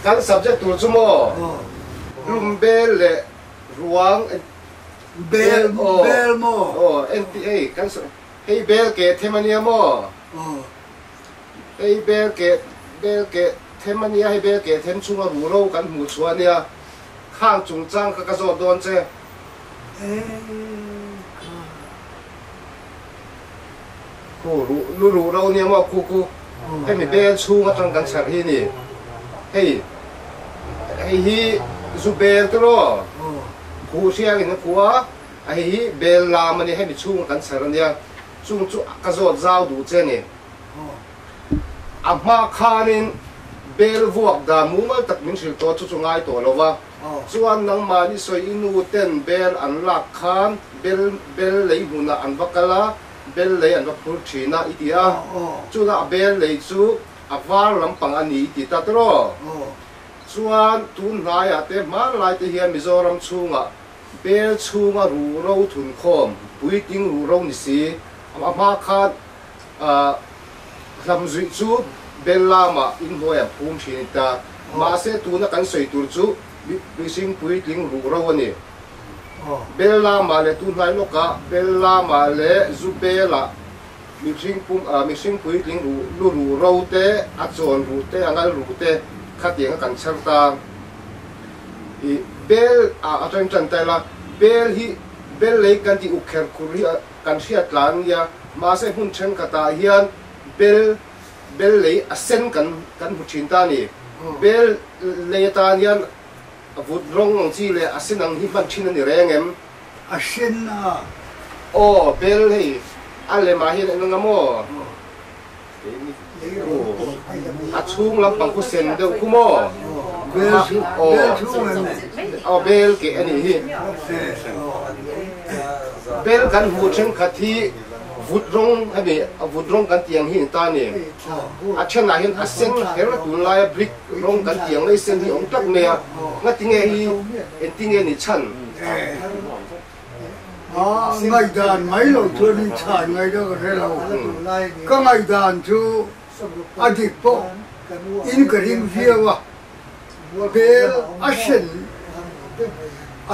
kan subject tu cuma lumbel le ruang bel mo NTA kan hey bel ke themania mo hey bel ke themania hey bel ke them chunga ru kan mu chuania khang chung chang ka zo don che ko ru ro ni mo ku hey mi bel chunga tang kan char hi ni hey hi zu bel tro ku sia ni kuwa ai bel la mani he mi chung kan sarania chung chu ka zo zau du che ni amma khanin bel vuak da mu mal tak min sil to chu ngai to lowa chuan nang ma ni soi inu ten bel an lak khan bel lei huna an bakala bel lei an phur thina itia chu la bel lei chu awar lampang ani ti ta tro chuan tun lai ate mar lai te hian mizoram chunga bel chunga ru ro thun khom puiting ru ro ni si ama khat lam zui chu bel lama in hoya phum thinita ma se tuna kan soi tur chu bising puiting ru ro ani bel lama le tun lai loka bel lama le zu bela mixing puiting ru ro te a chon ru te angal ru te khatiang kan charta bel a tren chan tai la bel lei kan ti ukher khuri kan sia tlang ya ma se hun chen kata hian bel lei a sen kan hu chin ta ni bel lei ta hian vut rong chi le a sen ang hi ban chin ni rengem a sen a bel hei ale ma hi na ngamo a chung lam pang ku sen de ku mo bel ke ani hi bel kan hu chen khathi vut rong kan tiang hi ta ni a chen la hin a sen her tu lai brick rong kan tiang lai sen hi ong tak me nga tinge hi en tinge ni chan ngày đàn mấy lâu chưa đi xài ngày đó cái lâu có ngày đàn chú anh đi bộ in cái hình phía wa bel action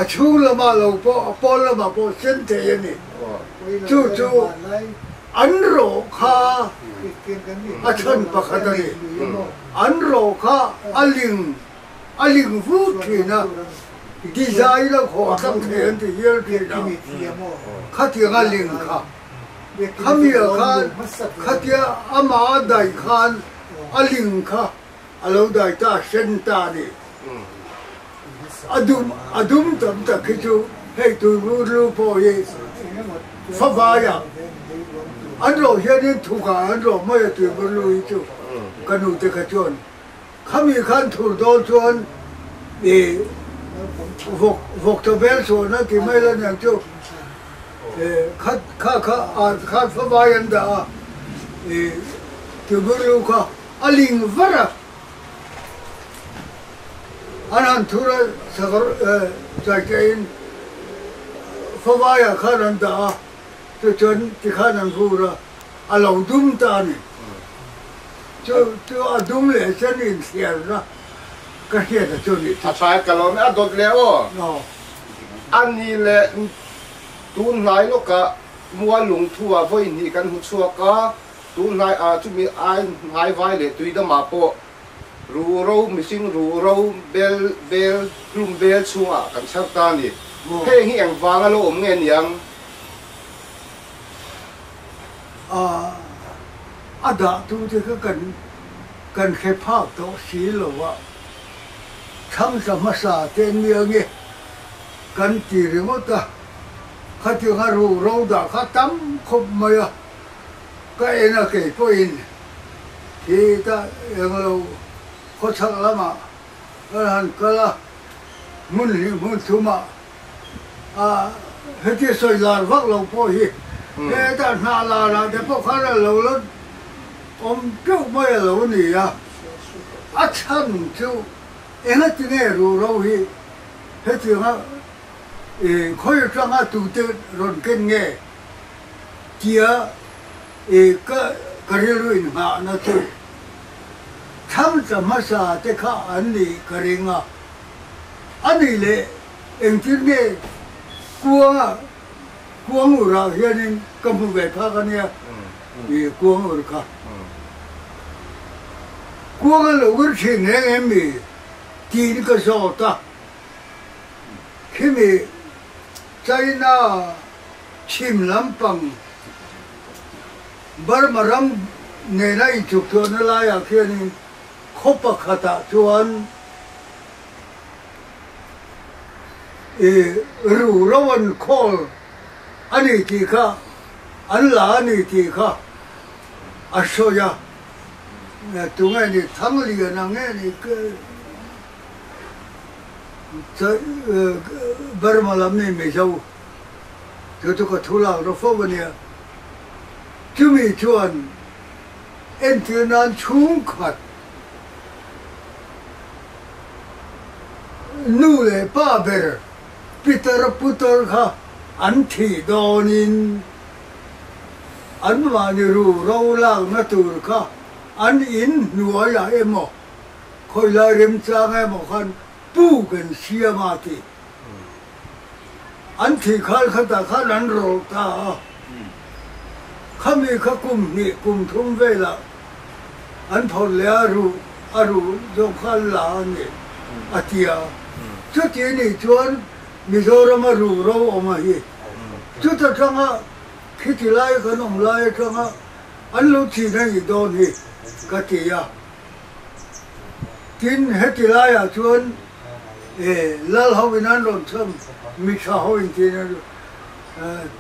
chú là mà lâu bộ là mà bộ chân thế này chú anh rổ kha chân bạc đây anh rổ kha anh phút thì na design là khó khăn thế thì hiểu thì nào khát tiếng anh linh khá khami khan khát tiếng ama đại khan anh linh khá alo đại ta sen ta đi adum tâm ta cái chú hay tôi lu po ye pháp vaya anh rồi hiện nay thu cả anh rồi mới tôi lu chú cái nụ thế cái chuyện khami khan thu đó chuyện để vok to bel so na ki mai la nyang chu khat fa bayan da ki buru ka aling vara anan thura sagar jakein fa baya kharan da to chon ki khanan pura alo dum ta ni chu adum le chen in siar na cái kia là chưa đi. Phải cái lon ăn đột leo. Anh đi lệ tuôn lại nó cả mua lùng thua với nhị căn hút xua cả tuôn lại chúng mình ai ngay vai lệ tùy đó mà po rù râu mình rù râu bel lùng bel xua căn sắc ta nè. Thế hiện vàng alo ôm nghe nhàng. Đã tu thì cái cần khai phá đó xí rồi ạ. Tham sama sa tên miếng nghe, cần chỉ riêng một ta, khát tiếng hà ru rau đã khát tắm không mày à, cái này là cái point, thì ta yang lâu khó chắc lắm mà, cái hàng cái là muốn thu mà, hết cái sợi lan vắt lâu po hi, cái ta na là cái po khá là lâu lắm, trước mấy lâu nỉ à, chăn chú em hết tiếng nghe rồi hi hết tiếng khơi trăng tụ tự rồi kinh nghe chia cái riêng hạ nó thôi tham sa masa te kha an ni karinga ani le eng tin ge kuang ura hianin kamu ve pha ka nia i kuang ur kha kuang lo ur chi ne em mi tin ka so ta kimi China chim lampang barmaram ne na i chuk to na la ya khianin khopa khata chuan ru rawan khol ani ti kha an la ani ti kha asoya na tunga ni thangli na nge ni barmalam ni me jau to ka thula ro fo bania chumi chuan en tinan chung khat nu le pa ber Peter putar kha an thi donin an mani ru ro lang na tur kha an in nuwa ya emo khoi la rem cha ngai mo khan pu gan sia ma ti an thi khal khata khan an ro ta khami kha kum ni kum thum ve la an phol le aru jo khal la ni atia chu ti ni chuan Mizoram ru ro oma hi chu ta changa khiti lai ka nom lai changa an lo chi na i don hi ka ti ya tin heti lai a chuan lal ho winan ron cham mi cha ho in ti na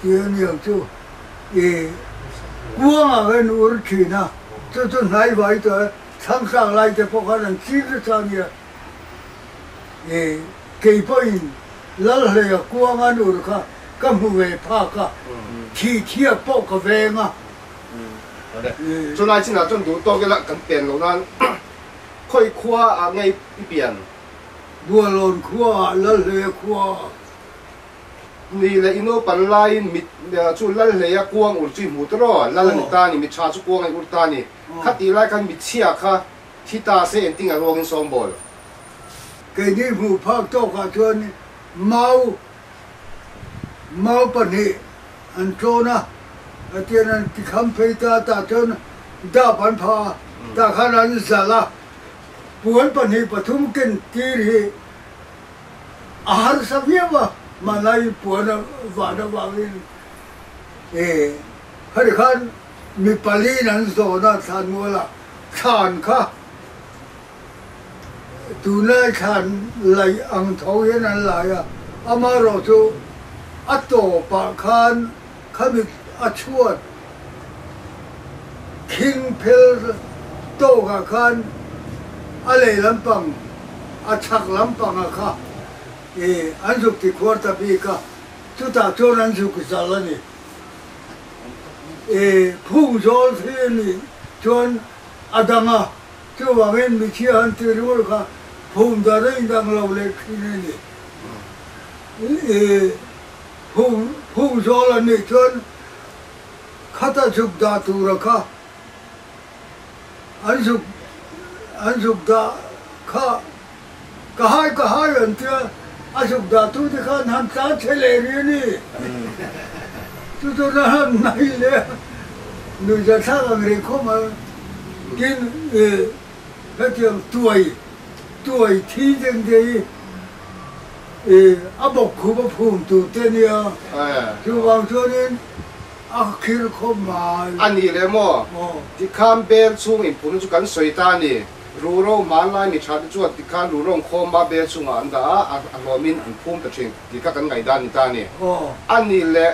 ti ni ang chu kuang a ven ur chi na chu nai vai ta sang sang lai te po ka ran chi chu chang ya kei po in lal le ya kuang an ur kha ka mu ve pha ka thi thia po ka ve nga cho nai chin na chon du to ke la kan pen lo nan khoi khua a ngai pian bua lon khua lal le khua ni le ino pan lai mit chu lal le ya kuang ur chi mu tro lal ni ta ni mi cha chu kuang ai ur ta ni khati lai kan mi chia kha thi ta se en ting a rong in som bol cái đi mu phak to ka chuan mau pa ni an chona atien an ti kham phei ta chon da pan pha ta khan an zala puan pa ni pathum ken ti ri ahar sabia wa malai puan wa da wa hari khan mi pali nan zo na than mo la than kha tu na khan lai ang thau yen an lai a amaro chu ato pa khan khami achuat king pel to ka khan ale lampang achak lampang a kha an juk ti kwarta pi ka chu ta chon an juk salani phung jol the ni chon adanga chu wangen mi chi an ti ru ka phung da rein dang lo le khine ni phung jol an ni chon khata juk da tu ra kha an juk da kha kahai an tia asuk da tu de khan han ta chele ri ni tu to na han nai le nu ja tha ang ri kho ma kin ha tiang tuai thi jeng de abok khu ba phum tu te ni a chu wang chu nin a khil kho ma ani le mo ti kham bel chung in pun chu kan soi ta ni ru ro man lai mi chat chu ti khan ru rong khom ba bel chung an da a lo min an phum ta thing ti ka kan ngai dan ni ta ni ani le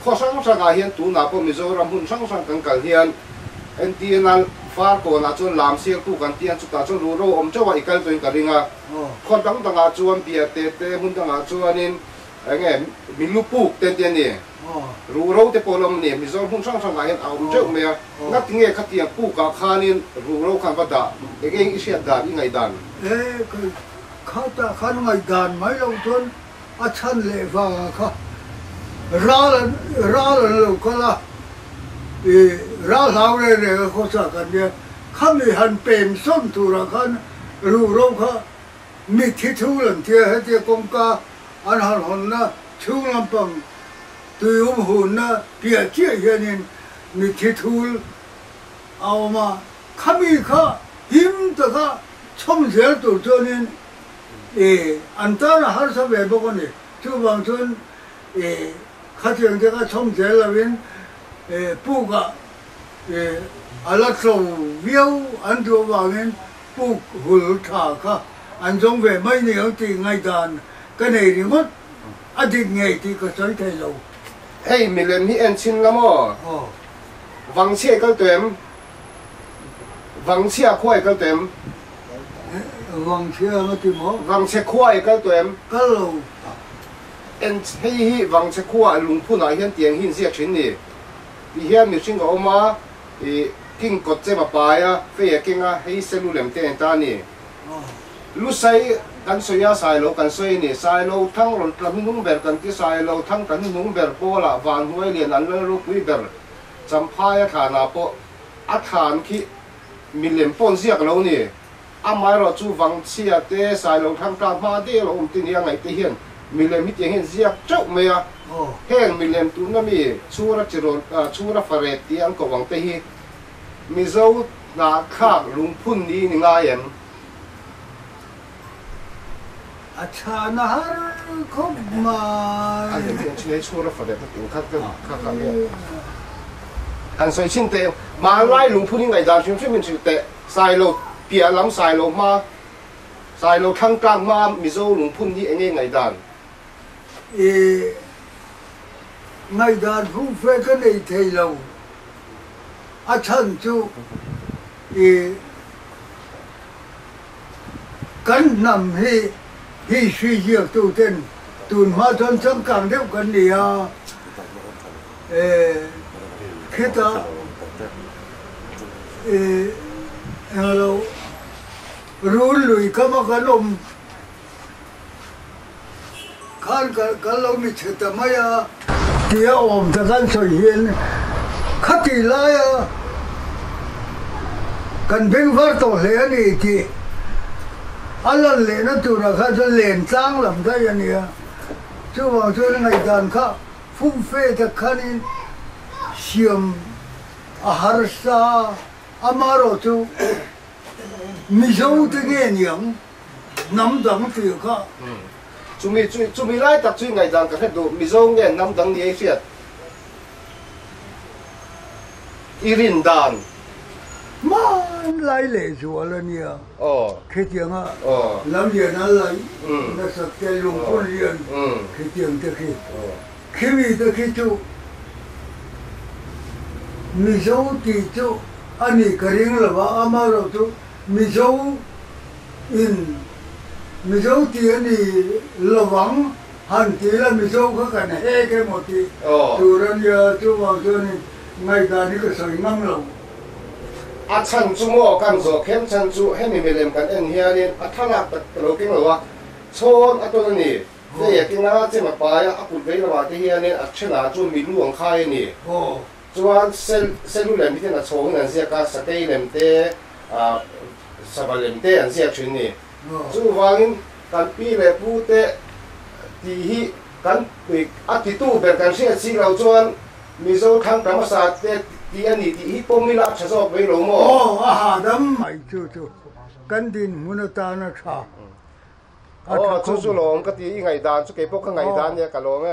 kho sang sang a hian tu na po Mizoram hun sang sang kan kal hian en ti nan far ko na chon lam sial tu kan tian chu ta chon ru ro om chawa ikal toin ka ringa khon dang dang a chuan bia te mun dang a chuanin nge milupuk ten ni ru ro te polom ni Mizoram hun sang sang a hian a om cheu me ngat nge khatia pu ka khanin ru ro khan ba da eng isia da i ngai dan khata khan ngai dan mai lo thon a chan le wa kha ra lo ko la ra lao re kho sa kan dia ข้ามีหันเป็นส้มตุระกันรู้เราค่ะมีที่ทุลันเทียให้เทียกงกาอันหันหนนะชูลำปังตุยหุ่นนะเปียเจียเย็นมีที่ทุลเอามาข้ามีค่ะหิมตะค่ะชมเสียตัวจนินอันตานะฮาร์สเวบกันนี่ชูบางชนข้าเทียงจะก็ชมเสียละวินปูกะอาลักษณ์วิวอันตัวบางนินปูกหุ่นถาค่ะอันจงเวไม่เหนียวตีไงกันกันเองหมดอดีตไงที่ก็ใช้ไทยเราเฮ้ยมีเรื่องนี้เอ็นชินละมั้งวังเชี่ยก็เต็มวังเชี่ยควายก็เต็มวังเชี่ยก็เต็มวังเชี่ยควายก็เต็มก็เราเอ็นเฮ้ยวังเชี่ยควายลุงพูดอะไรเห็นเตียงหินเสียชิ้นนี่ที่เห็นมีชิ้นก็ออกมากิ่งกดเจ็บปลายอ่ะเฟียกิ่งอ่ะให้เซลลูเลมเตียงตานี่ลูกใส่กันสวยสายโลกันสวยนี่สายโลทั้งรถลำนุ่งเบลกันที่สายโลทั้งกันนุ่งเบลโปละวานห้วยเรียนอันเรื่องลูกวิเบลจำพายฐานะโปอาฐานที่มีเหลี่ยมปนเสียกเรานี่อามาเราจูวังเสียเตะสายโลทั้งกลางมาเดเราตีนี้ยังไงตีเห็นมีเหลี่ยมมิตรเห็นเสียเจ้าเมียแห้งมีเหลี่ยมตุนน่ะมีชูระจิโรชูระฟาเรตีอันก็วังเตะมีเจ้าหน้าข้างลุงพุ่นนี้นี่ง่ายยังอาชานาฮาร์คบมาอันนี้ชื่อชูระฟาเรตถึงขั้นข้างเนี่ยอันสวยชินเตะมาไล่ลุงพุ่นนี้ไงดาวชิมชิมมันชื่อเตะสายโลเปียล้ำสายโลมาสายโลทั้งกลางมามีเจ้าลุงพุ่นนี้เองไงดานไงดานผู้เฟกันในไทยเราอาชันจูกันนำให้ชีเจียตัวเต้นตุนมาจนสังกังเดียวกันเนี่ยคิดว่าเรารู้ลุยก็มากันลมขันกันเราไม่เชื่อแต่ไม่อะเดี๋ยวผมจะกันสวยเห็นขัดที่ไรอะกันเป็นวัดตัวเลี้ยนี่ที่อันนั้นเลยนะตัวเราเขาจะเล่นจ้างลำได้ยังไงช่วงช่วงไงกันข้าฟุ้งเฟ้แต่ขันเชียมอาหารสาอามาโรจูมิจฉาตัวเงี้ยยังน้ำดังตัวข้าจุมีไล่ตักจุไงดังกันให้ดูมิจฉาเงี้ยน้ำดังนี้เสียอีรินดานมาไล่เลยชัวร์เลยเนี่ยคิดยังอ่ะลำเลียนอะไรนักสักแต่ลุงคนเรียนคิดยังจะคิดมีจะคิดจูมิจฉาที่จูอันนี้กระดิ่งละว่าอามาเราจูมิจฉามิจฉาที่อันนี้ระวังหันที่ละมิจฉาเขากันเฮ้แค่หมดที่ตัวนั้นยาจูว่าตัวนี้ไงการนี้ก็สวยงามเราอาชันจูโมกันโซเข้มชันจูให้มีเมลมกันเอ็นเฮียนี่อัทลักตะโลกิ้งหรือว่าโซนอัตัวนี้เดี๋ยวกิ้งนะเจ้ามาไปอากุดไว้ระหว่างที่เฮียนี่อัชนะจูมีลูกข้ายนี่จวนเซลลูเลมที่น่ะโซงนั่นเสียกับสเตย์เลมเตสบายเลมเตอันเสียชุนนี่จูวางกันปีเลปูเตที่ฮิกันปีอัติตูเป็นกันเสียสิเราจวนมีโซทางธรรมศาสตร์ที่อันนี้ที่ผมมีรับชอบไปหลงมั้งอาหารดำไม่จู่กันดินมุนตานะชาจู่หลงก็ที่ไงดานสุเก็บพวกข้างไงดานเนี่ยกันหลงไง